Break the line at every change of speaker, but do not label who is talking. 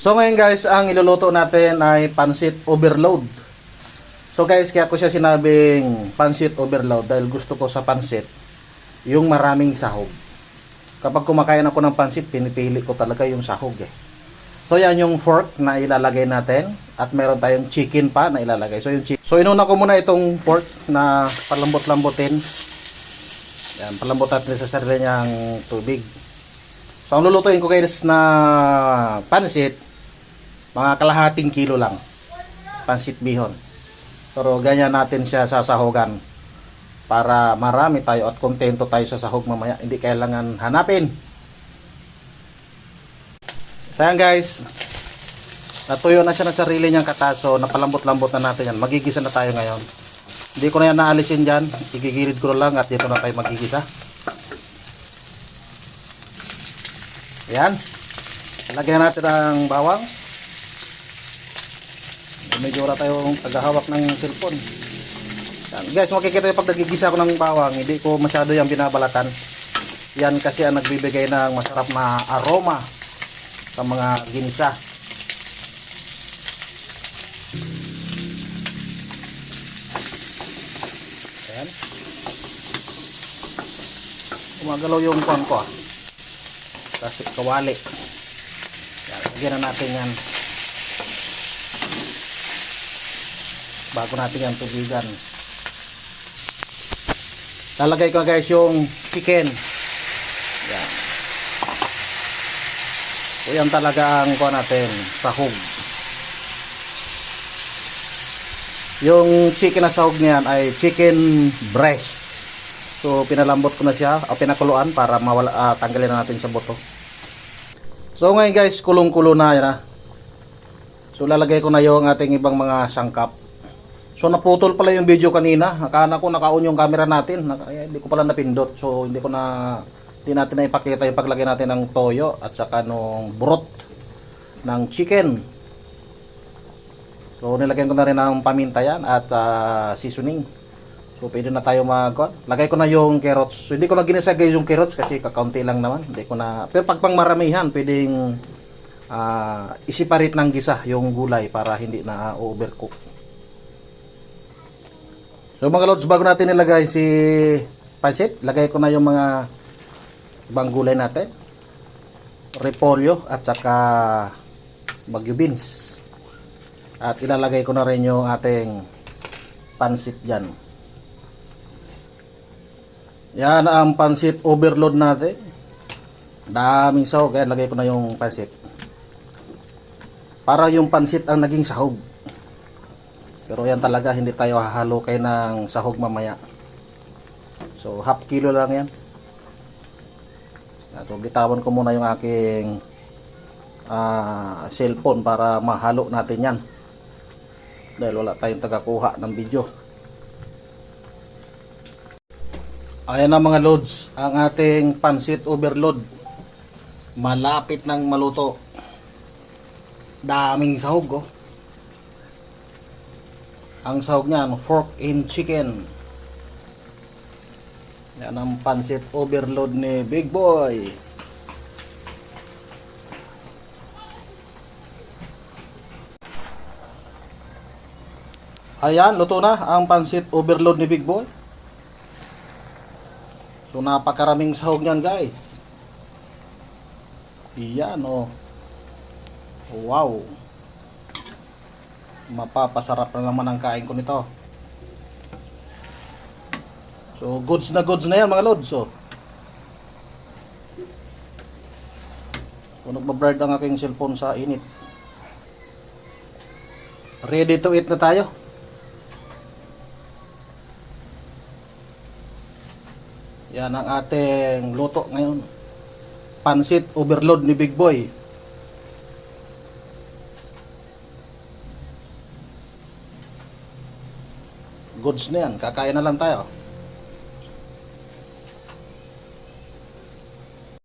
So ngayon guys, ang iluluto natin ay pansit overload. So guys, kaya ko siya sinabing pansit overload dahil gusto ko sa pansit yung maraming sahog. Kapag kumakain ako ng pansit, pinipili ko talaga yung sahog eh. So yan yung fork na ilalagay natin at meron tayong chicken pa na ilalagay. So inuna ko muna itong fork na palambot-lambotin. Yan, palambot natin sa sarili niyang tubig. So ang lulutuin ko guys na pansit, mga kalahating kilo lang. Pansit bihon. Pero ganyan natin siya sasahogan para marami tayo at kontento tayo sa sahog mamaya. Hindi kailangan hanapin. So yan guys, natuyo na siya ng sarili niyang kataso, napalambot-lambot na natin yan. Magigisa na tayo ngayon. Hindi ko na yan naalisin dyan, igigilid ko lang at dito na tayo magigisa. Ayan, lagyan natin ang bawang. Medyo wala tayong tagahawak ng cellphone. Yan. Guys, makikita yung pag nagigisa ko ng bawang, hindi ko masyado yung binabalatan. Yan kasi ang nagbibigay ng masarap na aroma sa mga ginisa. Ayan. Umagalaw yung kuwan ko kasi kawali. Yan, lagyan na natin yan bago natin yan tubigan. Lalagay ko guys yung chicken. Yan. So yan talaga ang kuha natin, sahog. Yung chicken na sahog niyan ay chicken breast. So pinalambot ko na siya o pinakuluan para mawala, tanggalin na natin sa buto. So ngayon guys, kulong-kulo na yan. So lalagay ko na yung ating ibang mga sangkap. So naputol pala yung video kanina. Akala ko naka-on yung camera natin. Hindi ko pala napindot. So hindi natin na ipakita yung paglagay natin ng toyo at saka nung broth ng chicken. So nilagyan ko na rin ng paminta yan at seasoning. So pwede na tayo lagay ko na yung carrots. So hindi ko na ginisa guys yung carrots kasi kakaunti lang naman. Hindi ko na, pero pag pang maramihan pwedeng isiparit ng gisa yung gulay para hindi na overcook. So mga lods, bago natin nilagay si pansit, lagay ko na yung mga ibang gulay natin. Repolyo at saka Baguio beans. At ilalagay ko na rin yung ating pansit dyan. Yan ang pansit overload natin. Daming sahog. Kaya lagay ko na yung pansit. Para yung pansit ang naging sahog. Pero yan talaga, hindi tayo hahalukay ng sahog mamaya. So half kilo lang yan. So bitawan ko muna yung aking cellphone para mahalo natin yan. Dahil wala tayong tagakuha ng video. Ayan na mga loads, ang ating pansit overload. Malapit nang maluto. Daming sahog oh. Ang sahog niyan, fork in chicken. Yan ang pansit overload ni Big Boy. Ayan, luto na ang pansit overload ni Big Boy. So napakaraming sahog niyan guys. Iyan oh. Wow. Mapapasarap na naman ang kain ko nito. So goods na yan mga lods. So kung nagbablurred ang aking cellphone sa init. Ready to eat na tayo. Yan ang ating luto ngayon. Pansit overload ni Big Boy. Goods na yan. Kakain na lang tayo.